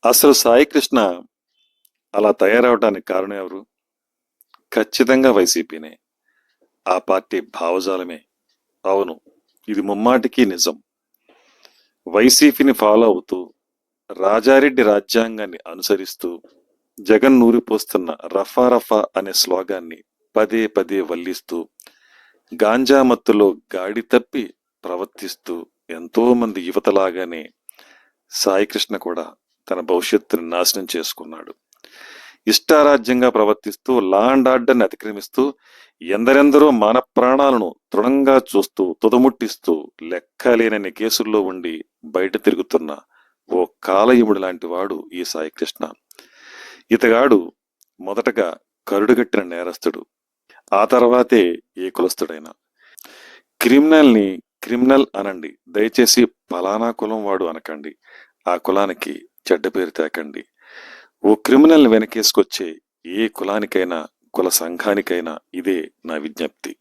అసలు సాయి కృష్ణ అలా తయారవడానికి కారణం ఎవరు? ఖచ్చితంగా వైసీపీనే. ఆ పార్టీ భావజాలమే. అవును, ఇది ముమ్మాటికి నిజం. వైసీపీని ఫాలో అవుతూ, రాజారెడ్డి రాజ్యాంగాన్ని అనుసరిస్తూ, జగన్ నూరిపోస్తున్న రఫా రఫా అనే స్లోగాన్ని పదే పదే వల్లిస్తూ, గాంజా మత్తులో గాడి తప్పి ప్రవర్తిస్తూ ఎంతో మంది యువతలాగానే సాయికృష్ణ కూడా తన భవిష్యత్తుని నాశనం చేసుకున్నాడు. ఇష్టారాజ్యంగా ప్రవర్తిస్తూ, లా అండ్ ఆర్డర్ని అతిక్రమిస్తూ, ఎందరెందరో మాన ప్రాణాలను తృణంగా చూస్తూ, తుదముట్టిస్తూ, లెక్కలేనన్ని కేసుల్లో ఉండి బయట తిరుగుతున్న ఓ కాలయముడు లాంటి వాడు ఈ సాయికృష్ణ. ఇతగాడు మొదటగా కరుడుగట్టిన నేరస్తుడు, ఆ తర్వాతే ఏ కులస్తుడైనా. క్రిమినల్ని క్రిమినల్ అనండి, దయచేసి ఫలానా కులం వాడు అనకండి. ఆ కులానికి చెడ్డ పేరు తేకండి. ఓ క్రిమినల్ని వెనకేసుకొచ్చే ఏ కులానికైనా, కుల సంఘానికైనా ఇదే నా విజ్ఞప్తి.